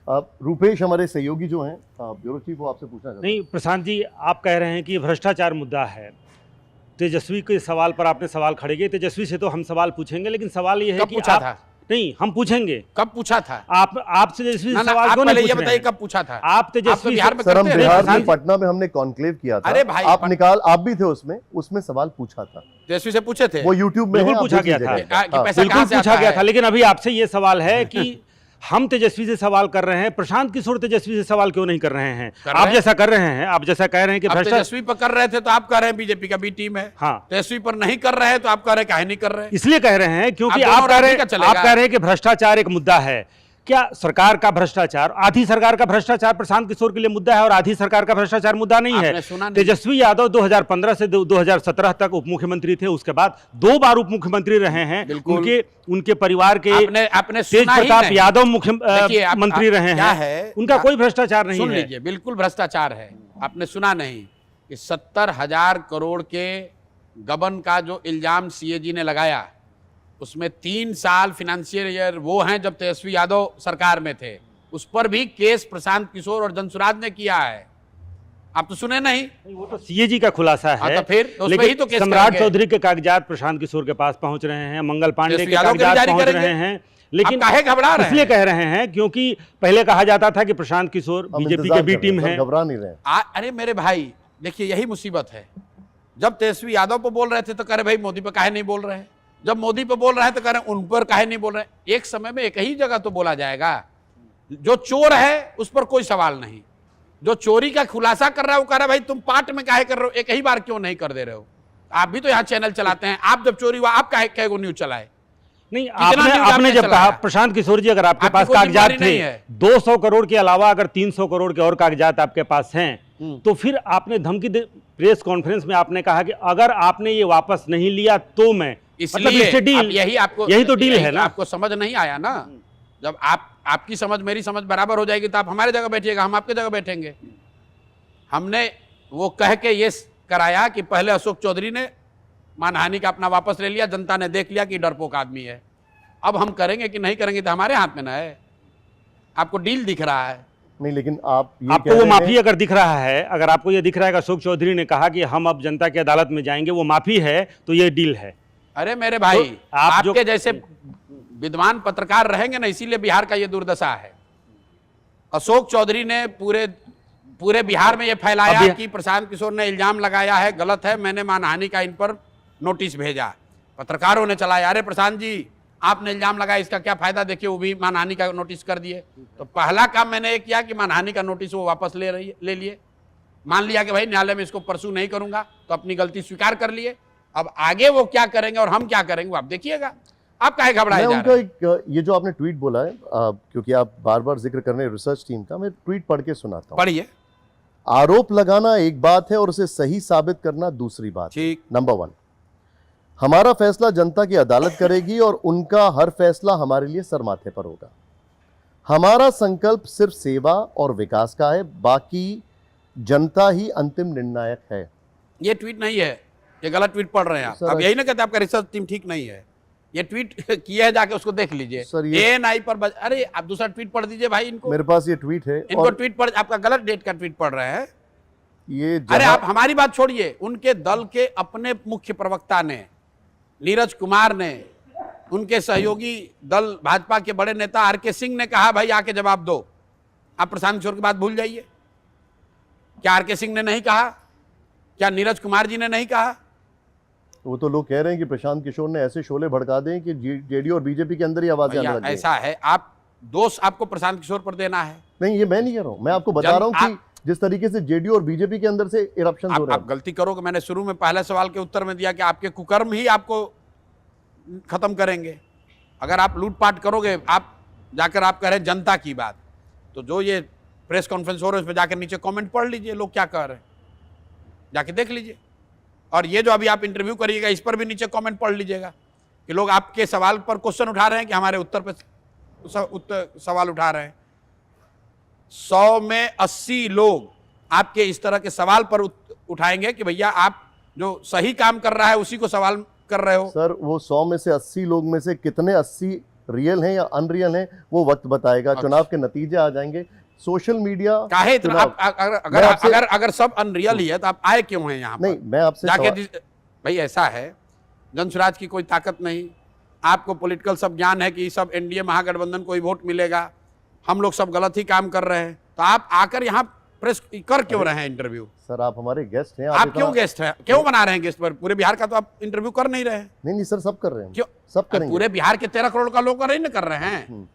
आप रूपेश हमारे सहयोगी जो हैं ब्यूरो चीफ, वो आपसे पूछना चाहते हैं। नहीं प्रशांत जी, आप कह रहे हैं कि भ्रष्टाचार मुद्दा है। तेजस्वी के सवाल पर आपने सवाल खड़े किए। तेजस्वी से तो हम सवाल पूछेंगे, लेकिन सवाल ये है कब कि पूछा आप था? नहीं, हम पूछेंगे। कब पूछा था? आपसे तेजस्वी से सवाल आप क्यों पहले नहीं ये पूछ रहे बताइए हैं? कब पूछा था? आप तेजस्वी बिहार में सर, हम करते हैं? बिहार प्रशांत में जी। पटना में हमने कॉन्क्लेव किया था। अरे भाई, आप भी थे उसमें सवाल पूछा था। तेजस्वी से पूछे थे? वो यूट्यूब में बिल्कुल है, आप पूछा देख गया लीजिएगा। था। कि पैसा बिल्कुल कहाँ से पूछा आता गया है? था, लेकिन अभी आपसे ये सवाल है कि हम तेजस्वी से सवाल कर रहे हैं, प्रशांत किशोर तेजस्वी से सवाल क्यों नहीं कर रहे हैं? आप जैसा कर रहे हैं, आप जैसा कह रहे हैं कि अब भ्रष्टाचार, तेजस्वी पर कर रहे थे तो आप कह रहे हैं बीजेपी का बी टीम है। हाँ, तेजस्वी पर नहीं कर रहे हैं तो आप कह रहे हैं काहे नहीं कर रहे हैं? इसलिए कह रहे हैं क्योंकि आप आप दोनों कह रहे राजनीति का चलेगा। आप कह रहे हैं कि भ्रष्टाचार एक मुद्दा है। क्या सरकार का भ्रष्टाचार, आधी सरकार का भ्रष्टाचार प्रशांत किशोर के लिए मुद्दा है और आधी सरकार का भ्रष्टाचार मुद्दा नहीं है? आपने सुना नहीं? तेजस्वी यादव 2015 से 2017 तक उप मुख्यमंत्री थे, उसके बाद 2 बार उप मुख्यमंत्री रहे हैं। बिल्कुल। उनके परिवार के आपने तेज सुना ही प्रताप नहीं। यादव देखिए, मंत्री रहे क्या हैं, है, उनका कोई भ्रष्टाचार नहीं सुन है। लीजिए, बिल्कुल भ्रष्टाचार है। आपने सुना नहीं कि 70,000 करोड़ के गबन का जो इल्जाम सीएजी ने लगाया, उसमें 3 साल फाइनेंशियल ईयर वो हैं जब तेजस्वी यादव सरकार में थे, उस पर भी केस प्रशांत किशोर और जनसुराज ने किया है। आप तो सुने नहीं? वो तो सीएजी का खुलासा है। तो फिर उसमें लेकिन ही तो केस सम्राट करेंगे। चौधरी के कागजात प्रशांत किशोर के पास पहुंच रहे हैं, मंगल पांडे के तेजस्वी यादव के भी कागजात जारी पहुंच करेंगे। रहे हैं। लेकिन आप काहे घबरा रहे हैं? इसलिए कह रहे हैं क्योंकि पहले कहा जाता था कि प्रशांत किशोर हम बीजेपी इंतजार के बी कर रहे टीम हैं, है। सर, घबरा नहीं रहे हैं। अरे मेरे भाई, देखिए यही मुसीबत है। जब तेजस्वी यादव पर बोल रहे थे तो कह रहे भाई मोदी पर काहे नहीं बोल रहे हैं, जब मोदी पर बोल रहे हैं तो कह रहे हैं उन पर काहे नहीं बोल रहे हैं। एक समय में एक ही जगह तो बोला जाएगा। जो चोर है उस पर कोई सवाल नहीं, जो चोरी का खुलासा कर रहा है वो कह रहा है भाई तुम पार्ट में काहे कर रहे हो, एक ही बार क्यों नहीं कर दे रहे हो? आप भी तो यहाँ चैनल चलाते हैं, आप जब चोरी हुआ आप काहे को न्यूज चलाए? नहीं, कितना न्यूज़ आपने आपने जब कहा चलाया? प्रशांत किशोर जी, अगर आपके आपकी पास कोई कागजात जिम्मेदारी नहीं थे, है। 200 करोड़ के अलावा अगर 300 करोड़ के और कागजात आपके पास हैं, तो फिर आपने धमकी प्रेस कॉन्फ्रेंस में आपने कहा कि अगर आपने ये वापस नहीं लिया तो मैं, मतलब इसलिए इससे डील, यही तो डील है ना। आपको समझ नहीं आया ना? जब आपकी समझ मेरी समझ बराबर हो जाएगी तो आप हमारे जगह बैठिएगा, हम आपके जगह बैठेंगे। हमने वो कह के ये कराया कि पहले अशोक चौधरी ने मानहानि का अपना वापस ले लिया, जनता ने देख लिया कि डरपोक आदमी है। अब हम करेंगे कि नहीं करेंगे तो हमारे हाथ में ना है। आपको डील दिख रहा है नहीं, लेकिन आप ये आपको कह वो रहे माफी हैं- अगर दिख रहा है, अगर आपको ये दिख रहा है कि अशोक चौधरी ने कहा कि हम अब जनता की अदालत में जाएंगे, वो माफी है, तो ये डील है। अरे मेरे भाई, तो आप आपके जैसे विद्वान पत्रकार रहेंगे ना, इसीलिए बिहार का ये दुर्दशा है। अशोक चौधरी ने पूरे बिहार में ये फैलाया कि प्रशांत किशोर ने इल्जाम लगाया है, गलत है, मैंने मानहानि का इन पर नोटिस भेजा। पत्रकारों ने चलाया, अरे प्रशांत जी आपने इल्जाम लगाया, इसका क्या फायदा, देखिए वो भी मानहानि का नोटिस कर दिए। तो पहला काम मैंने ये किया कि मानहानि का नोटिस वो वापस ले लिए। मान लिया कि भाई न्यायालय में इसको परसू नहीं करूंगा, तो अपनी गलती स्वीकार कर लिए। अब आगे वो क्या करेंगे और हम क्या करेंगे वो आप देखिएगा। आप काहे घबराए मैं जा उनका रहे हैं? एक ये जो आपने ट्वीट बोला है, क्योंकि आप बार बार जिक्र कर रहे हैं रिसर्च टीम का, मैं ट्वीट पढ़ के सुनाता हूँ। पढ़िए। आरोप लगाना एक बात है और उसे सही साबित करना दूसरी बात है। ठीक। नंबर 1, हमारा फैसला जनता की अदालत करेगी और उनका हर फैसला हमारे लिए सर माथे पर होगा। हमारा संकल्प सिर्फ सेवा और विकास का है, बाकी जनता ही अंतिम निर्णायक है। ये ट्वीट नहीं है, ये गलत ट्वीट पढ़ रहे हैं आप। सर, अब यही ना कहते आपका रिसर्च टीम ठीक नहीं है। ये ट्वीट किया है, जाके उसको देख लीजिए। सर, ये- एएनआई पर अरे आप दूसरा ट्वीट पढ़ दीजिए भाई इनको। मेरे पास ये ट्वीट है इनको और ट्वीट पढ़, आपका गलत डेट का ट्वीट पढ़ रहे हैं। ये अरे जहां- आप हमारी बात छोड़िए, उनके दल के अपने मुख्य प्रवक्ता ने, नीरज कुमार ने, उनके सहयोगी दल भाजपा के बड़े नेता आरके सिंह ने कहा भाई आके जवाब दो। आप प्रशांत किशोर की बात भूल जाइए। क्या आरके सिंह ने नहीं कहा? क्या नीरज कुमार जी ने नहीं कहा? वो तो लोग कह रहे हैं कि प्रशांत किशोर ने ऐसे शोले भड़का दें कि जेडीयू और बीजेपी के अंदर ही आवाजें आने भैया लग गई। ऐसा है, आप दोष आपको प्रशांत किशोर पर देना है। नहीं, ये मैं नहीं कह रहा हूं, मैं आपको बता रहा हूं कि जिस तरीके से जेडीयू और बीजेपी के अंदर से इरप्शन हो रहे आप हैं। गलती करोगे, मैंने शुरू में पहले सवाल के उत्तर में दिया कि आपके कुकर्म ही आपको खत्म करेंगे। अगर आप लूटपाट करोगे, आप जाकर आप कह रहे हैं जनता की बात, तो जो ये प्रेस कॉन्फ्रेंस हो रहा है उस पर जाकर नीचे कमेंट पढ़ लीजिए, लोग क्या कह रहे हैं, जाके देख लीजिए। और ये जो अभी आप इंटरव्यू करिएगा इस पर भी नीचे कमेंट पढ़ लीजिएगा कि लोग आपके सवाल पर क्वेश्चन उठा रहे हैं कि हमारे उत्तर पर सवाल उठा रहे हैं। 100 में 80 लोग आपके इस तरह के सवाल पर उठाएंगे कि भैया आप जो सही काम कर रहा है उसी को सवाल कर रहे हो। सर, वो 100 में से 80 लोग में से कितने 80 रियल हैं या अनरियल हैं वो वक्त बताएगा। चुनाव के नतीजे आ जाएंगे। सोशल मीडिया काहे इतना चुनाव- अगर सब अनरियल ही है तो आप आए क्यों हैं यहाँ पर? नहीं, मैं आपसे जाके सवाल- भाई ऐसा है, जनसुराज की कोई ताकत नहीं, आपको पॉलिटिकल सब ज्ञान है कि सब एनडीए महागठबंधन को ही वोट मिलेगा, हम लोग सब गलत ही काम कर रहे हैं, तो आप आकर यहाँ प्रेस कर क्यों रहे हैं इंटरव्यू? सर आप हमारे गेस्ट हैं। आप क्यों गेस्ट हैं, क्यों बना रहे हैं गेस्ट पर? पूरे बिहार का तो आप इंटरव्यू कर नहीं रहे हैं। नहीं सर, सब कर रहे हैं। क्यों? सब करेंगे। पूरे बिहार के 13 करोड़ का लोग नहीं कर रहे हैं।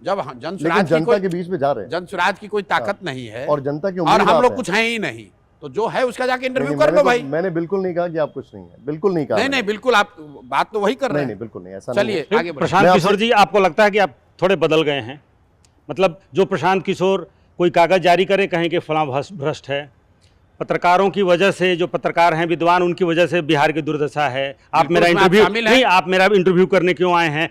जब लेकिन जनसुराज की जनता के कोई बीच में जा रहे हैं जनसुराज की कोई ताकत नहीं है और जनता की और उम्मीद हम आप लोग हैं। कुछ हैं ही नहीं, तो जो है उसका जाके इंटरव्यू नहीं, कर मैंने लो तो- भाई। मैंने बिल्कुल नहीं कहा कि आप कुछ नहीं है, बिल्कुल नहीं कहा नहीं मैंने। नहीं, बिल्कुल आप बात तो वही कर रहे नहीं हैं। नहीं, बिल्कुल नहीं, ऐसा नहीं चलिए है। आगे बढ़िए। प्रशांत मैं किशोर जी, आपको लगता है कि आप थोड़े बदल गए हैं? मतलब जो प्रशांत किशोर कोई कागज जारी करे कहें कि फलां भ्रष्ट है, पत्रकारों की वजह से, जो पत्रकार हैं विद्वान, उनकी वजह से बिहार की दुर्दशा है। आप बिल्कुल, मेरा उसमें आप इंटरव्यू शामिल हैं। नहीं, आप मेरा इंटरव्यू करने क्यों आए हैं?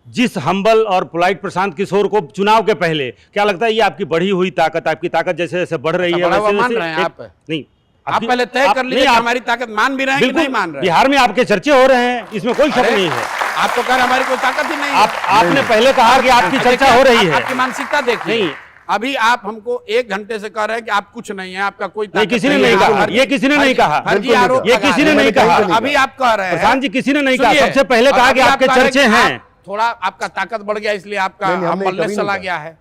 जिस हम्बल और पोलाइट प्रशांत किशोर को चुनाव के पहले क्या लगता है ये आपकी बढ़ी हुई ताकत, आपकी ताकत जैसे जैसे बढ़ रही है बड़ा हुआ वैसे मान वैसे रहे हैं एक- आप? नहीं, आप आपकी- पहले तय कर लीजिए नहीं, कि आप- हमारी ताकत मान भी रहे हैं कि बिल्कुल, नहीं मान रहे हैं। बिहार में आपके चर्चे हो रहे हैं, इसमें कोई शक अरे, नहीं है। आप तो कह रहे हैं हमारी कोई ताकत ही नहीं है। आपने पहले कहा कि आपकी देखिए, चर्चा हो रही है। आपकी मानसिकता देखिए। नहीं। अभी आप हमको 1 घंटे से कह रहे हैं कि आप कुछ नहीं है, आपका कोई नहीं, ताकत किसी ने है। नहीं कहा, फर्जी- ये किसी ने नहीं कहा। फर्जी बिल्कुल नहीं आरोप कहा। ये लगा किसी ने रहे हैं। नहीं कहा। अभी आप कह रहे हैं। प्रशांत जी, किसी ने नहीं कहा। सुनिए, सबसे पहले और कहा कि अभी आपके आप कह रहे चर्चे कि हैं। आप थोड़ा आपका ताकत बढ़ गया इसलिए आपका नहीं, हमने हम्बलनेस कभी चला नहीं गया है।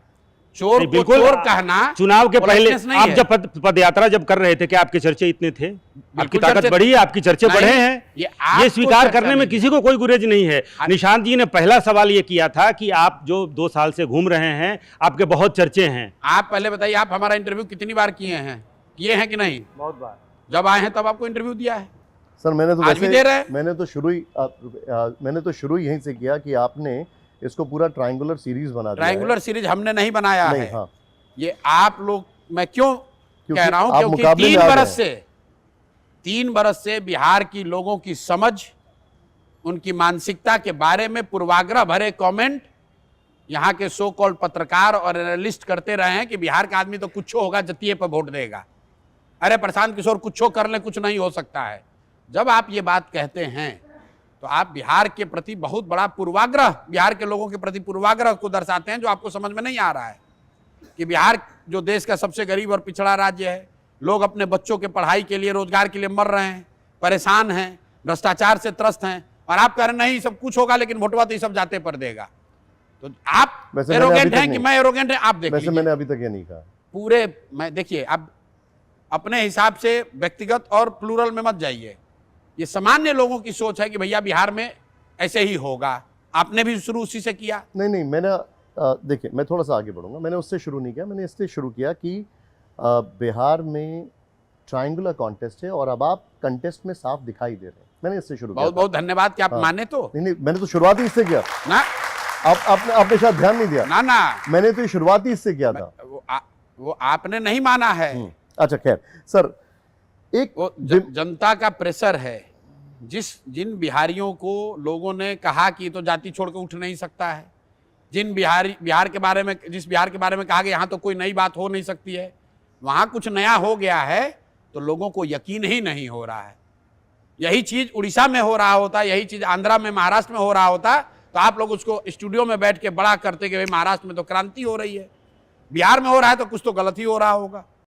चोर नहीं, को बिल्कुल चोर कहना चुनाव के पहले politeness नहीं आप है। जब पद यात्रा जब कर रहे थे, क्या आपके चर्चे इतने थे? आपकी ताकत चर्चे- बढ़ी है, आपकी चर्चे नहीं, बढ़े हैं, ये ये आपको स्वीकार चर्चा करने में नहीं। किसी को कोई गुरेज नहीं है। निशांत जी ने पहला सवाल ये किया था कि आप जो 2 साल से घूम रहे हैं, आपके बहुत चर्चे हैं। आप पहले बताइए, आप हमारा इंटरव्यू कितनी बार किए हैं कि नहीं? बहुत बार। जब आए हैं तब आपको इंटरव्यू दिया है। सर मैंने तो आज भी दे रहे हैं। मैंने तो शुरू यहीं से किया कि आपने इसको पूरा ट्रायंगुलर सीरीज बना दिया है। ट्रायंगुलर सीरीज हमने नहीं बनाया नहीं, है। हाँ। ये आप लोग, मैं क्यों क्योंकि कह रहा हूं, आप क्योंकि मुकाबले में आ गए। 3 बरस से बिहार की लोगों की समझ, उनकी मानसिकता के बारे में पूर्वाग्रह भरे कमेंट यहाँ के सो कॉल्ड पत्रकार और एनालिस्ट करते रहे हैं कि बिहार का आदमी तो कुछ होगा, जतिये पर वोट देगा। अरे प्रशांत किशोर कुछ कर ले, कुछ नहीं हो सकता है। जब आप ये बात कहते हैं तो आप बिहार के प्रति बहुत बड़ा पूर्वाग्रह, बिहार के लोगों के प्रति पूर्वाग्रह को दर्शाते हैं, जो आपको समझ में नहीं आ रहा है कि बिहार जो देश का सबसे गरीब और पिछड़ा राज्य है, लोग अपने बच्चों के पढ़ाई के लिए, रोजगार के लिए मर रहे हैं, परेशान हैं, भ्रष्टाचार से त्रस्त हैं, और आप कह रहे नहीं सब कुछ होगा लेकिन वोटवा तो ये सब जाते पर देगा। तो आप वैसे मैंने अभी एरोगेंट तक हैं कि नहीं- मैं एरोगेंट है? आप देख वैसे लीजिए। मैंने अभी तक ये नहीं कहा। पूरे मैं देखिए, आप अपने हिसाब से व्यक्तिगत और प्लूरल में मत जाइए। ये सामान्य लोगों की सोच है कि भैया बिहार में ऐसे ही होगा। आपने भी शुरू उसी से किया। नहीं नहीं, मैंने देखिए, मैं थोड़ा सा आगे बढ़ूंगा। मैंने उससे शुरू नहीं किया, मैंने इससे शुरू किया कि बिहार में ट्रायंगुलर कॉन्टेस्ट है और अब आप कंटेस्ट में साफ दिखाई दे रहे हैं। मैंने इससे शुरू किया बहुत था। बहुत धन्यवाद कि आप हाँ। माने। तो नहीं नहीं, मैंने तो शुरुआत ही इससे किया। ना आपने शायद ध्यान नहीं दिया। ना ना मैंने तो ये शुरुआत ही इससे किया था। वो आपने नहीं माना है। अच्छा खैर सर, एक वो जनता का प्रेशर है। जिन बिहारियों को लोगों ने कहा कि ये तो जाति छोड़ के उठ नहीं सकता है, जिस बिहार के बारे में कहा कि यहाँ तो कोई नई बात हो नहीं सकती है, वहाँ कुछ नया हो गया है तो लोगों को यकीन ही नहीं हो रहा है। यही चीज उड़ीसा में हो रहा होता, यही चीज आंध्रा में, महाराष्ट्र में हो रहा होता, तो आप लोग उसको स्टूडियो में बैठ के बड़ा करते कि भाई महाराष्ट्र में तो क्रांति हो रही है, बिहार में हो रहा है तो कुछ तो गलत ही हो रहा होगा।